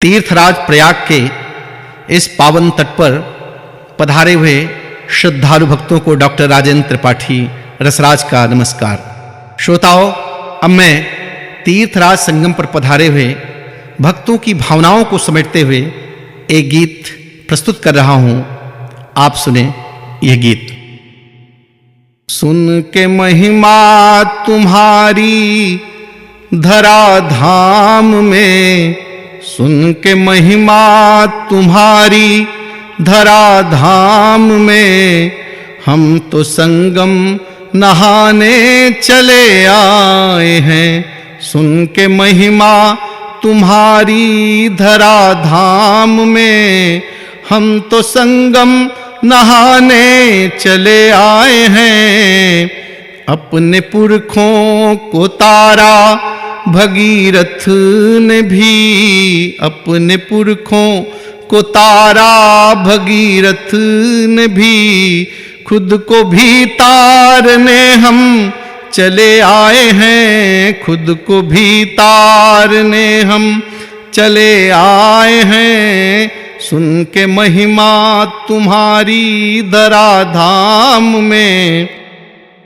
तीर्थराज प्रयाग के इस पावन तट पर पधारे हुए श्रद्धालु भक्तों को डॉक्टर राजेंद्र त्रिपाठी रसराज का नमस्कार। श्रोताओं, अब मैं तीर्थराज संगम पर पधारे हुए भक्तों की भावनाओं को समेटते हुए एक गीत प्रस्तुत कर रहा हूं। आप सुने यह गीत। सुन के महिमा तुम्हारी धरा धाम में, सुन के महिमा तुम्हारी धरा धाम में, हम तो संगम नहाने चले आए हैं। सुन के महिमा तुम्हारी धरा धाम में, हम तो संगम नहाने चले आए हैं। अपने पुरखों को तारा भगीरथ ने भी, अपने पुरखों को तारा भगीरथ ने भी, खुद को भी तारने हम चले आए हैं। खुद को भी तारने हम चले आए हैं। सुन के महिमा तुम्हारी धरा धाम में,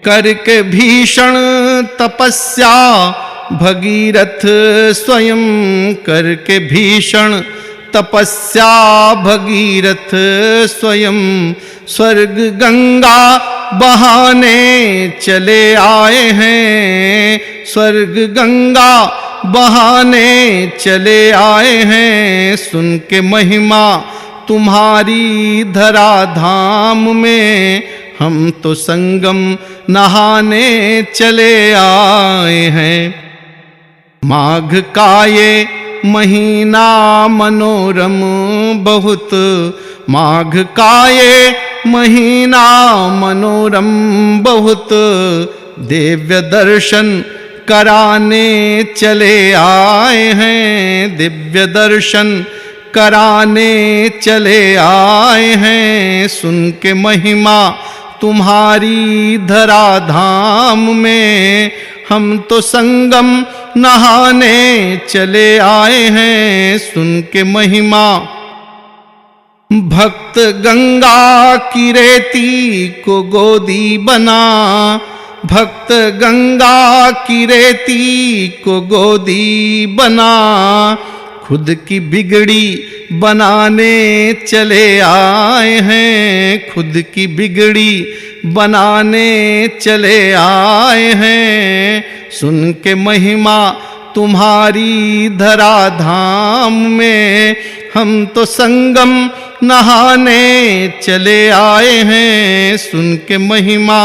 करके भीषण तपस्या भगीरथ स्वयं, करके भीषण तपस्या भगीरथ स्वयं, स्वर्ग गंगा बहाने चले आए हैं। स्वर्ग गंगा बहाने चले आए हैं। सुन के महिमा तुम्हारी धरा धाम में, हम तो संगम नहाने चले आए हैं। माघ का ये महीना मनोरम बहुत, माघ का ये महीना मनोरम बहुत, दिव्य दर्शन कराने चले आए हैं। दिव्य दर्शन कराने चले आए हैं। सुन के महिमा तुम्हारी धरा धाम में, हम तो संगम नहाने चले आए हैं। सुन के महिमा भक्त गंगा की रेती को गोदी बना, भक्त गंगा की रेती को गोदी बना, खुद की बिगड़ी बनाने चले आए हैं। खुद की बिगड़ी बनाने चले आए हैं। सुन के महिमा तुम्हारी धरा धाम में, हम तो संगम नहाने चले आए हैं। सुन के महिमा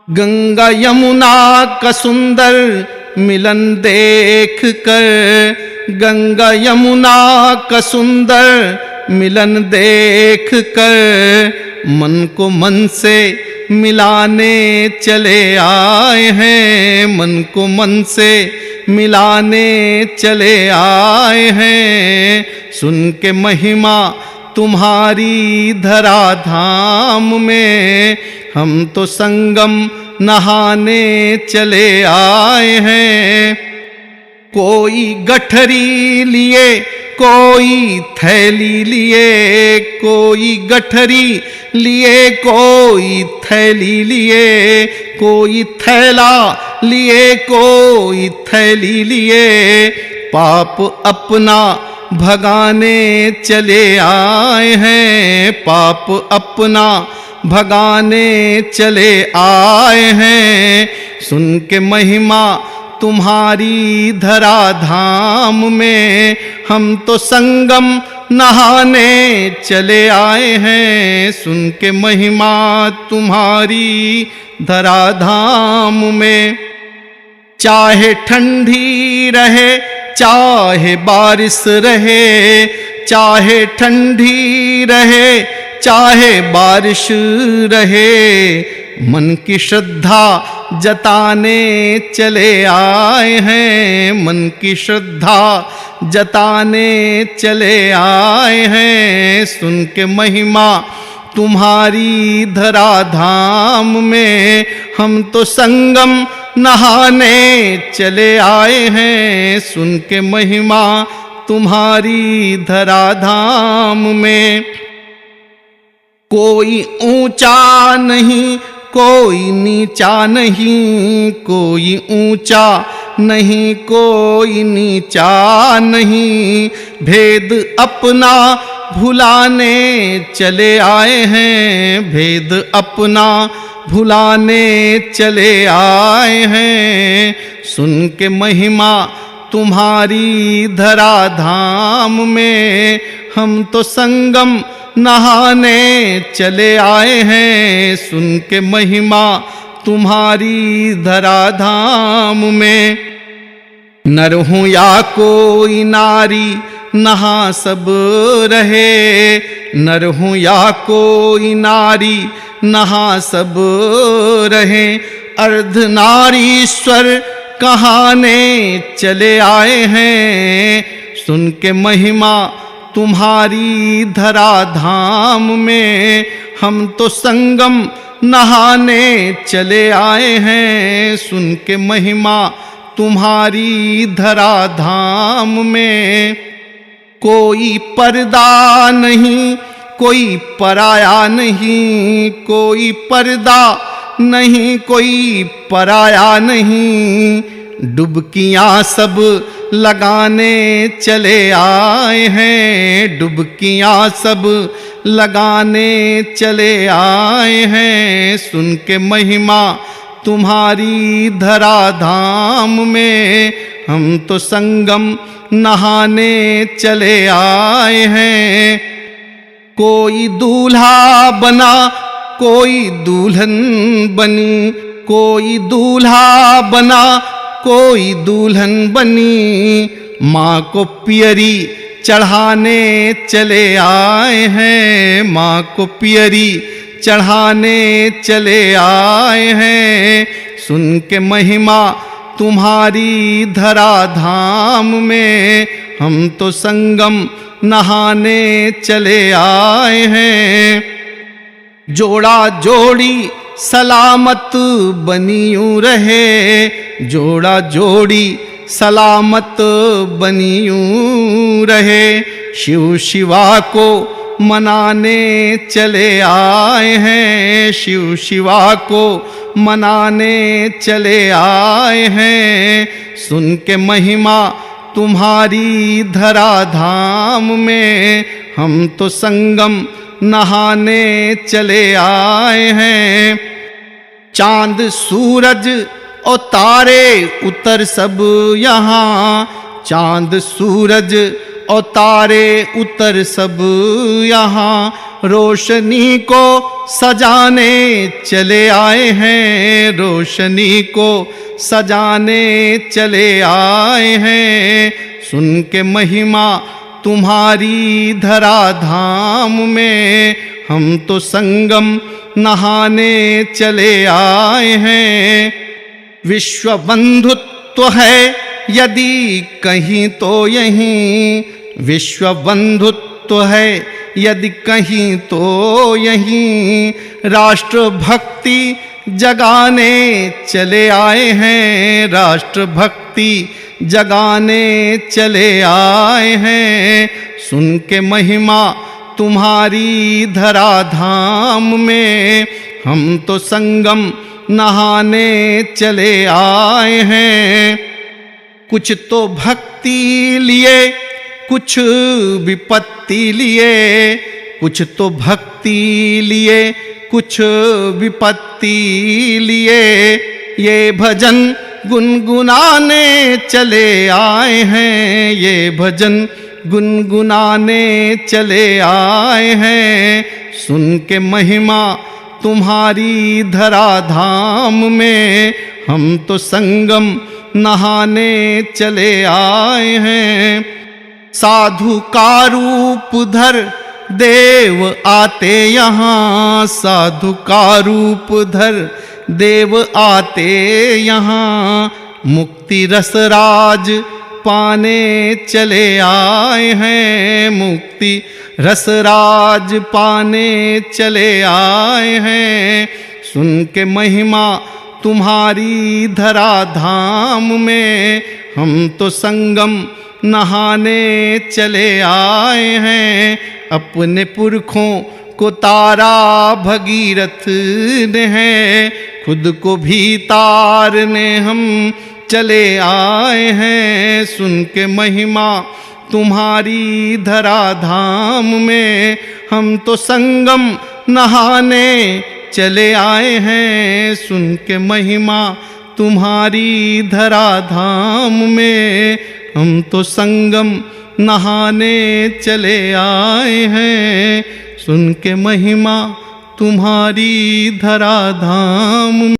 गंगा यमुना का सुंदर मिलन देख कर, गंगा यमुना का सुंदर मिलन देख कर, मन को मन से मिलाने चले आए हैं। मन को मन से मिलाने चले आए हैं। सुन के महिमा तुम्हारी धरा धाम में, हम तो संगम नहाने चले आए हैं। कोई गठरी लिए, कोई थैली लिए, कोई गठरी लिए, कोई थैली लिए, कोई थैला लिए, कोई थैली लिए, पाप अपना भगाने चले आए हैं। पाप अपना भगाने चले आए हैं। सुन के महिमा तुम्हारी धरा धाम में, हम तो संगम नहाने चले आए हैं। सुन के महिमा तुम्हारी धरा धाम में, चाहे ठंडी रहे चाहे बारिश रहे, चाहे ठंडी रहे चाहे बारिश रहे, मन की श्रद्धा जताने चले आए हैं। मन की श्रद्धा जताने चले आए हैं। सुन के महिमा तुम्हारी धरा धाम में, हम तो संगम नहाने चले आए हैं। सुन के महिमा तुम्हारी धराधाम में। कोई ऊंचा नहीं कोई नीचा नहीं, कोई ऊंचा नहीं कोई नीचा नहीं, भेद अपना भुलाने चले आए हैं, भेद अपना भुलाने चले आए हैं। सुन के महिमा तुम्हारी धराधाम में, हम तो संगम नहाने चले आए हैं। सुन के महिमा तुम्हारी धराधाम में। नर हूँ या कोई नारी नहा सब रहे, नर हूँ या कोई नारी नहा सब रहे। अर्धनारीश्वर कहाने चले आए हैं। सुन के महिमा तुम्हारी धराधाम में, हम तो संगम नहाने चले आए हैं। सुन के महिमा तुम्हारी धराधाम में। कोई पर्दा नहीं कोई पराया नहीं, कोई पर्दा नहीं कोई पराया नहीं, डुबकियाँ सब लगाने चले आए हैं, डुबकियाँ सब लगाने चले आए हैं। सुन के महिमा तुम्हारी धराधाम में, हम तो संगम नहाने चले आए हैं। कोई दूल्हा बना कोई दुल्हन बनी, कोई दूल्हा बना कोई दुल्हन बनी, माँ को पियरी चढ़ाने चले आए हैं, माँ को पियरी चढ़ाने चले आए हैं। सुन के महिमा तुम्हारी धराधाम में, हम तो संगम नहाने चले आए हैं। जोड़ा जोड़ी सलामत बनियूं रहे, जोड़ा जोड़ी सलामत बनियूं रहे। शिव शिवा को मनाने चले आए हैं, शिव शिवा को मनाने चले आए हैं। सुन के महिमा तुम्हारी धराधाम में, हम तो संगम नहाने चले आए हैं। चांद सूरज और तारे उतर सब यहाँ, चांद सूरज और तारे उतर सब यहाँ, रोशनी को सजाने चले आए हैं, रोशनी को सजाने चले आए हैं। सुन के महिमा तुम्हारी धराधाम में, हम तो संगम नहाने चले आए हैं। विश्व बंधुत्व है यदि कहीं तो यहीं, विश्व बंधुत्व है यदि कहीं तो यहीं, राष्ट्र भक्ति जगाने चले आए हैं, राष्ट्र भक्ति जगाने चले आए हैं। सुन के महिमा तुम्हारी धराधाम में, हम तो संगम नहाने चले आए हैं। कुछ तो भक्ति लिए कुछ विपत्ति लिए, कुछ तो भक्ति लिए कुछ विपत्ति लिए, ये भजन गुनगुनाने चले आए हैं, ये भजन गुनगुनाने चले आए हैं। सुन के महिमा तुम्हारी धराधाम में, हम तो संगम नहाने चले आए हैं। साधु का रूप धर देव आते यहाँ, साधु का रूप धर देव आते यहाँ, मुक्ति रसराज पाने चले आए हैं, मुक्ति रसराज पाने चले आए हैं। सुन के महिमा तुम्हारी धराधाम में, हम तो संगम नहाने चले आए हैं। अपने पुरखों को तारा भगीरथ ने है, खुद को भी तारने हम चले आए हैं। सुन के महिमा तुम्हारी धराधाम में, हम तो संगम नहाने चले आए हैं। सुन के महिमा तुम्हारी धराधाम में, हम तो संगम नहाने चले आए हैं। सुन के महिमा तुम्हारी धराधाम।